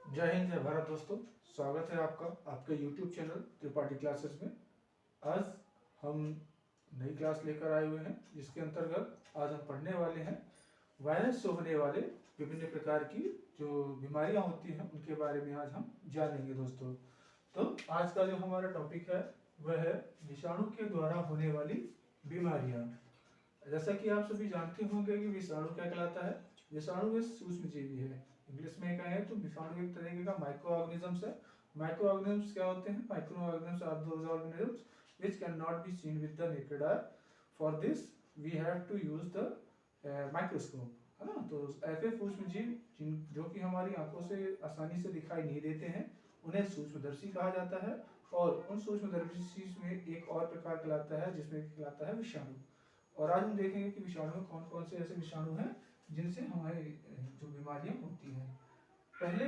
जय हिंद जय भारत दोस्तों, स्वागत है आपका आपके YouTube चैनल त्रिपाठी क्लासेस में। आज हम नई क्लास लेकर आए हुए हैं जिसके अंतर्गत आज हम पढ़ने वाले हैं वायरस से होने वाले विभिन्न प्रकार की जो बीमारियां होती हैं उनके बारे में आज हम जानेंगे दोस्तों। तो आज का जो हमारा टॉपिक है वह है विषाणु के द्वारा होने वाली बीमारियां। जैसा कि आप सभी जानते होंगे कि विषाणु क्या कहलाता है। विषाणु एक सूक्ष्म जीवी है। इंग्लिश में कहें तो विषाणु एक तरीके का माइक्रो ऑर्गेनिजम्स है। माइक्रो ऑर्गेनिजम्स क्या होते हैं? Micro organisms are those organisms which can not be seen with the naked eye. For this we have to use the microscope, है ना। तो ऐसे सूक्ष्म जीव जो कि हमारी आंखों से आसानी से दिखाई नहीं देते हैं उन्हें सूक्ष्मदर्शी कहा जाता है। और उन सूक्ष्मदर्शी में एक और प्रकार कहलाता है जिसमें कहलाता है विषाणु। और आज हम देखेंगे कि विषाणु में कौन कौन से ऐसे विषाणु हैं जिनसे हमारे जो बीमारियां होती हैं। पहली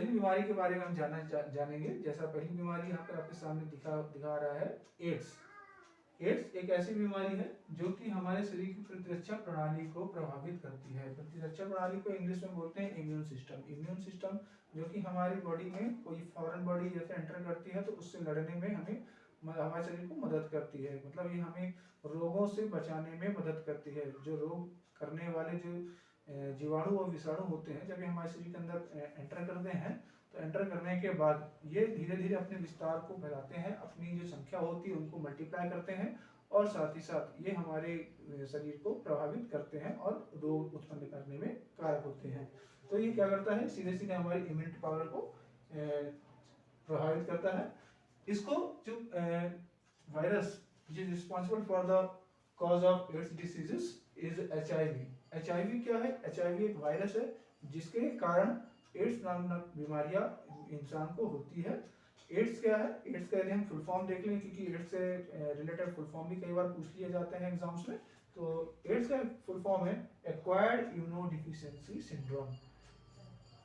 बीमारी के बारे में हम जानेंगे। जैसा पहली बीमारी यहाँ पर आपके सामने दिखा रहा है, एड्स। एड्स एक ऐसी बीमारी है जो कि हमारे शरीर की प्रतिरक्षा प्रणाली को प्रभावित करती है। प्रतिरक्षा प्रणाली को इंग्लिश में बोलते हैं इम्यून सिस्टम। इम्यून सिस्टम जो कि हमारी बॉडी में कोई फॉरेन बॉडी जैसे एंटर करती है तो उससे लड़ने में हमारे शरीर को मदद करती है। मतलब ये हमें रोगों से बचाने में मदद करती है। जो रोग करने वाले जो जीवाणु और विषाणु होते हैं जब ये हमारे शरीर के अंदर एंटर करते हैं तो एंटर करने के बाद ये धीरे धीरे अपने विस्तार को फैलाते हैं, अपनी जो संख्या होती है उनको मल्टीप्लाई करते हैं और साथ ही साथ ये हमारे शरीर को प्रभावित करते हैं और रोग उत्पन्न करने में कारक होते हैं। तो ये क्या करता है? सीधे सीधे हमारी इम्यूनिटी पावर को प्रभावित करता है। इसको जो virus which is responsible for the cause of AIDS diseases is HIV। HIV क्या है? HIV एक वायरस है जिसके कारण एड्स नामक बीमारियां इंसान को होती है। एड्स क्या है? एड्स का यदि हम फुल फॉर्म देख लें, क्योंकि एड्स से रिलेटेड फुल फॉर्म भी कई बार पूछ लिए जाते हैं एग्जाम्स में। तो एड्स का फुल फॉर्म है एक्वायर्ड इम्यूनोडेफिशिएंसी सिंड्रोम।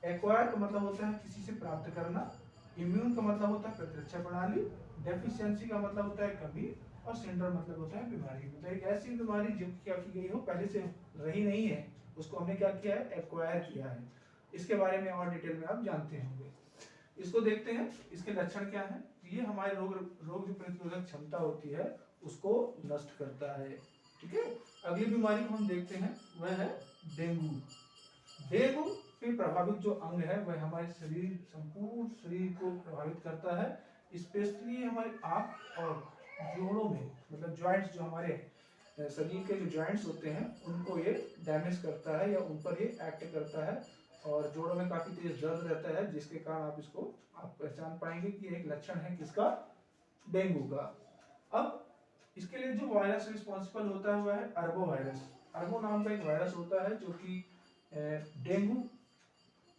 एक्वायर का मतलब होता है किसी से प्राप्त करना, इम्यून का मतलब होता है प्रतिरक्षा प्रणाली, डेफिशिएंसी का मतलब होता है कमी, और सिंड्रोम मतलब होता है बीमारी। मतलब एक ऐसी बीमारी जो क्या की गई हो, पहले से रही नहीं है, उसको हमने क्या किया है? एक्वायर किया है। इसके बारे में और डिटेल में आप जानते होंगे। इसको देखते हैं, इसके लक्षण क्या है। ये हमारे रोग जो प्रतिरोधक क्षमता होती है उसको नष्ट करता है। ठीक है। अगली बीमारी को हम देखते हैं, वह है डेंगू। डेंगू के प्रभावित जो अंग है वह हमारे शरीर, संपूर्ण शरीर को प्रभावित करता है। स्पेशली हमारे आंख और जोड़ों में, मतलब जॉइंट्स, जो हमारे शरीर के जो जॉइंट्स होते हैं उनको ये डैमेज करता है या उन पर ये एक्ट करता है। और जोड़ों में काफी तेज दर्द रहता है जिसके कारण आप पहचान पाएंगे कि एक लक्षण है किसका? डेंगू का। अब इसके लिए जो वायरस रिस्पॉन्सिबल होता है वह है अर्बो वायरस। अर्बो नाम का एक वायरस होता है जो कि डेंगू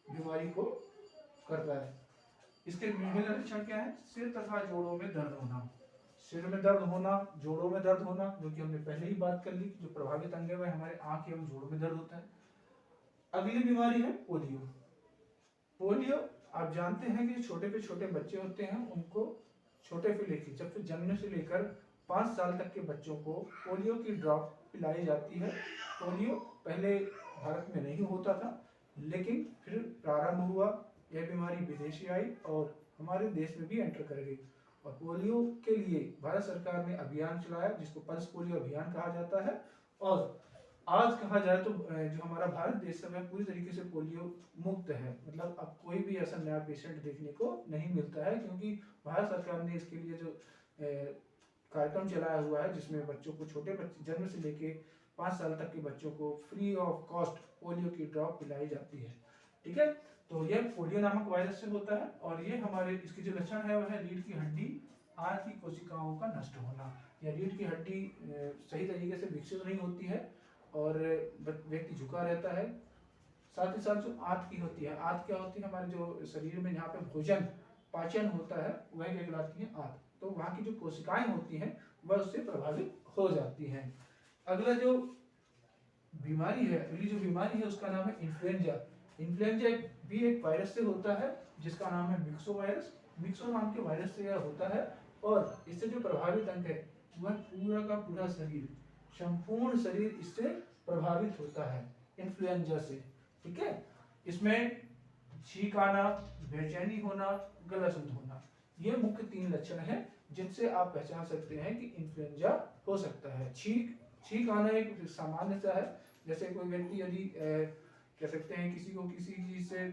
बीमारी को करता है। इसके विभिन्न लक्षण क्या है? सिर तथा जोड़ों में दर्द होना। सिर में दर्द होना, जोड़ों में दर्द होना, जो कि हमने पहले ही बात कर ली। जो प्रभावित अंग है वह हमारे आंख एवं जोड़ों में दर्द होता है। अगली बीमारी है पोलियो। पोलियो आप जानते हैं कि छोटे बच्चे होते हैं उनको छोटे से लेकर, जब से जन्म से लेकर 5 साल तक के बच्चों को पोलियो की ड्रॉप पिलाई जाती है। पोलियो पहले भारत में नहीं होता था, लेकिन फिर प्रारंभ हुआ, यह बीमारी विदेशी आई और हमारे देश में भी एंटर कर गई। और पोलियो के लिए भारत सरकार ने अभियान चलाया जिसको पल्स पोलियो अभियान कहा जाता है। और आज कहा जाए तो जो हमारा भारत देश है वह पूरी तरीके से पोलियो मुक्त है। मतलब अब कोई भी ऐसा नया पेशेंट देखने को नहीं मिलता है, क्योंकि भारत सरकार ने इसके लिए जो कार्यक्रम चलाया हुआ है जिसमें बच्चों को, छोटे बच्चे जन्म से लेके 5 साल तक के बच्चों को फ्री ऑफ कॉस्ट पोलियो की ड्रॉप पिलाई जाती है। ठीक है। तो यह पोलियो नामक वायरस से होता है। और ये हमारे, इसके जो लक्षण है वह है रीढ़ की हड्डी आंत की कोशिकाओं का नष्ट होना। या रीढ़ की हड्डी सही तरीके से विकसित नहीं होती है और व्यक्ति झुका रहता है। साथ ही साथ जो आंत की होती है, आंत क्या होती है? हमारे जो शरीर में जहाँ पे भोजन पाचन होता है वह क्या कहलाती है? आंत। तो वहाँ की जो कोशिकाएं होती हैं वह उससे प्रभावित हो जाती हैं। अगला जो बीमारी है, अगली जो बीमारी है उसका नाम है इन्फ्लुएंजा। इन्फ्लुएंजा भी एक वायरस से होता है जिसका नाम है मिक्सो वायरस। मिक्सो नाम के वायरस से यह होता है और इससे जो प्रभावित अंग है वह पूरा का पूरा शरीर, संपूर्ण शरीर इससे प्रभावित होता है इन्फ्लुएंजा से। ठीक है। इसमें छींक आना, बेचैनी होना, गला सूंध होना, ये मुख्य 3 लक्षण हैं जिनसे आप पहचान सकते हैं कि इन्फ्लुएंजा हो सकता है। छींक आना एक सामान्य सा है, जैसे कोई व्यक्ति यदि कह सकते हैं किसी को किसी चीज से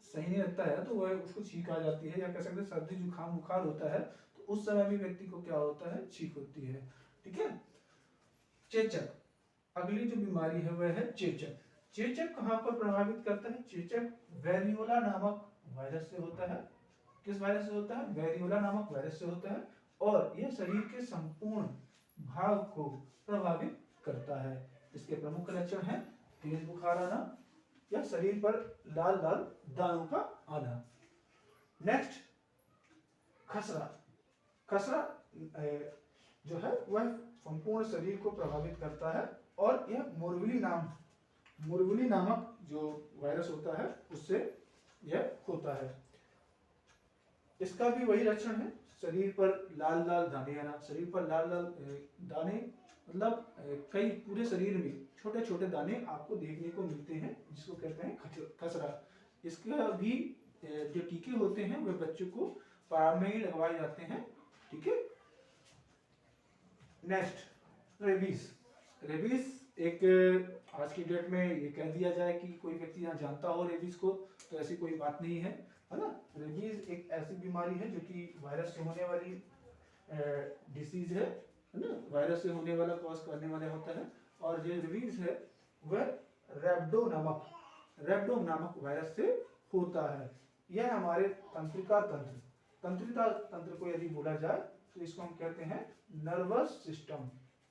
सही नहीं लगता है तो वह उसको छींक आ जाती है, या कह सकते हैं सर्दी जुकाम बुखार होता है तो उस समय भी व्यक्ति को क्या होता है, छींक होती है। ठीक है। चेचक, अगली जो बीमारी है वह है चेचक। चेचक कहाँ पर प्रभावित करता है? चेचक वेरियोला नामक वायरस से होता है। किस वायरस से होता है? वेरियोला नामक वायरस से होता है, और यह शरीर के संपूर्ण भाग को प्रभावित करता है। इसके प्रमुख लक्षण हैं तेज बुखार आना या शरीर पर लाल लाल दानों का आना। नेक्स्ट, खसरा। खसरा जो है वह संपूर्ण शरीर को प्रभावित करता है, और यह मुर्गुली नामक जो वायरस होता है उससे यह होता है। इसका भी वही लक्षण है, शरीर पर लाल लाल दाने आना। शरीर पर लाल लाल दाने मतलब कई पूरे शरीर में छोटे छोटे दाने आपको देखने को मिलते हैं, जिसको कहते हैं खसरा। इसका भी जो टीके होते हैं वे बच्चों को प्रारंभ में ही लगवाए जाते हैं। ठीक है। Next, rabies. रेबीज एक आज की डेट में ये कह दिया जाए कि कोई व्यक्ति यहाँ जानता हो रेबीज को, तो ऐसी कोई बात नहीं है, है ना। रेबीज एक ऐसी बीमारी है जो कि वायरस से होने वाली डिसीज है ना, वायरस से होने वाला कॉज करने वाला होता है। और जो रेबीज है वह रैब्डो नामक वायरस से होता है। यह हमारे तंत्रिका तंत्र को यदि बोला जाए तो इसको हम कहते हैं नर्वस सिस्टम।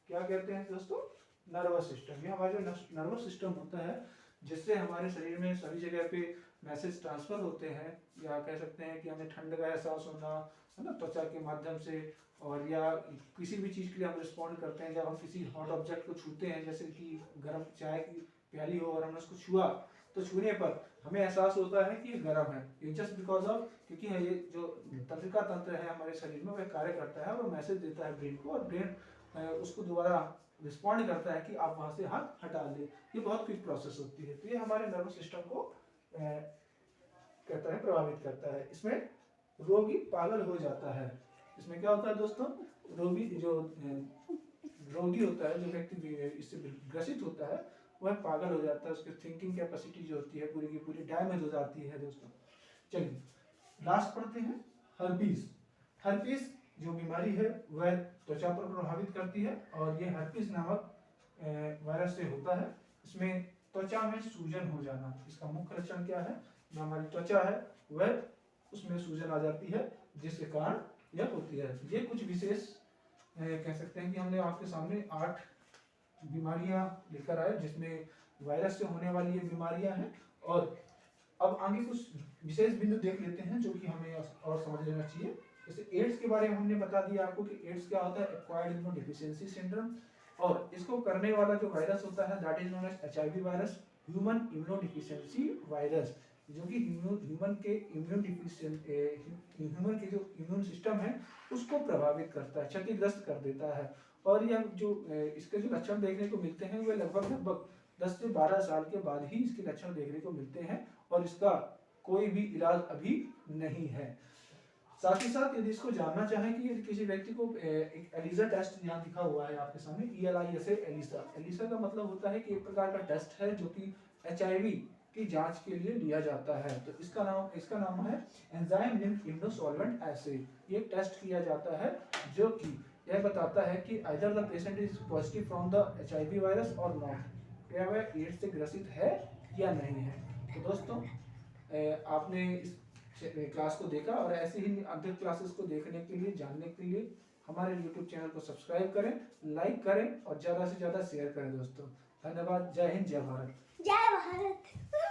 क्या कहते हैं दोस्तों? Nervous system. यह हमारा जो नर्वस सिस्टम होता है जिससे हमारे शरीर में सभी जगह पे मैसेज ट्रांसफर होते हैं, या कह सकते हैं कि हमें ठंड का एहसास होना, है ना, त्वचा के माध्यम से, और या किसी भी चीज़ के लिए हम रिस्पॉन्ड करते हैं जब हम किसी हॉट ऑब्जेक्ट को छूते हैं, जैसे कि गर्म चाय की प्याली हो और हमने उसको छुआ तो छूने पर हमें एहसास होता है कि ये गर्म है। ये जस्ट बिकॉज ऑफ, क्योंकि ये जो तंत्रिका तंत्र है हमारे शरीर में वह कार्य करता है, वो मैसेज देता है ब्रेन को, और ब्रेन उसको दोबारा रिस्पॉन्ड करता है कि आप वहां से हाथ हटा लें। ये बहुत क्विक प्रोसेस होती है। तो ये हमारे नर्वस सिस्टम को कहता है प्रभावित करता है। इसमें रोगी पागल हो जाता है। इसमें क्या होता है दोस्तों? रोगी होता है, जो व्यक्ति इससे ग्रसित होता है वह पागल हो जाता है। उसकी थिंकिंग कैपेसिटी जो होती है पूरी की पूरी डैमेज हो जाती है दोस्तों। चलिए लास्ट पढ़ते हैं, हर्पीस। हर्पीस जो बीमारी है वह त्वचा पर प्रभावित करती है, और ये हर्पीस नामक वायरस से होता है। इसमें त्वचा में सूजन हो जाना। इसका मुख्य लक्षण क्या है? जो हमारी त्वचा है वह उसमें सूजन आ जाती है, जिसके कारण यह होती है। ये कुछ विशेष कह सकते हैं कि हमने आपके सामने 8 बीमारियां लेकर आए जिसमें वायरस से होने वाली ये बीमारियां हैं। और अब आगे कुछ विशेष बिंदु देख लेते हैं जो कि हमें और समझ लेना चाहिए। जैसे एड्स के बारे में हमने बता दिया आपको कि एड्स क्या होता है, एक्वायर्ड इम्यूनोडेफिशिएंसी सिंड्रोम, और इसको करने वाला जो वायरस होता है that is known as HIV virus, human immunodeficiency virus, जो कि ह्यूमन के जो इम्यून सिस्टम है उसको प्रभावित करता है, क्षतिग्रस्त कर देता है। और यह जो इसके जो लक्षण देखने को मिलते हैं वे लगभग 10 से 12 साल के बाद ही इसके लक्षण देखने को मिलते हैं, और इसका कोई भी इलाज अभी नहीं है। साथ ही साथ यदि इसको जानना चाहें कि यदि किसी व्यक्ति को एक एलिसा टेस्ट यहाँ दिखा हुआ है आपके सामने, ELISA, एलिसा का मतलब होता है कि एक प्रकार का टेस्ट है जो कि HIV की जांच के लिए लिया जाता है। तो इसका नाम है एंजाइम लिंक्ड इम्यूनोसॉल्वेंट एसे। ये टेस्ट किया जाता है जो कि यह बताता है कि either the patient is positive from the HIV virus और नॉट, क्या वह एड्स से ग्रसित है या नहीं है। तो दोस्तों आपने इस क्लास को देखा, और ऐसे ही अदर क्लासेस को देखने के लिए, जानने के लिए हमारे YouTube चैनल को सब्सक्राइब करें, लाइक करें और ज़्यादा से ज़्यादा शेयर करें दोस्तों। धन्यवाद। जय हिंद, जय भारत। जय भारत।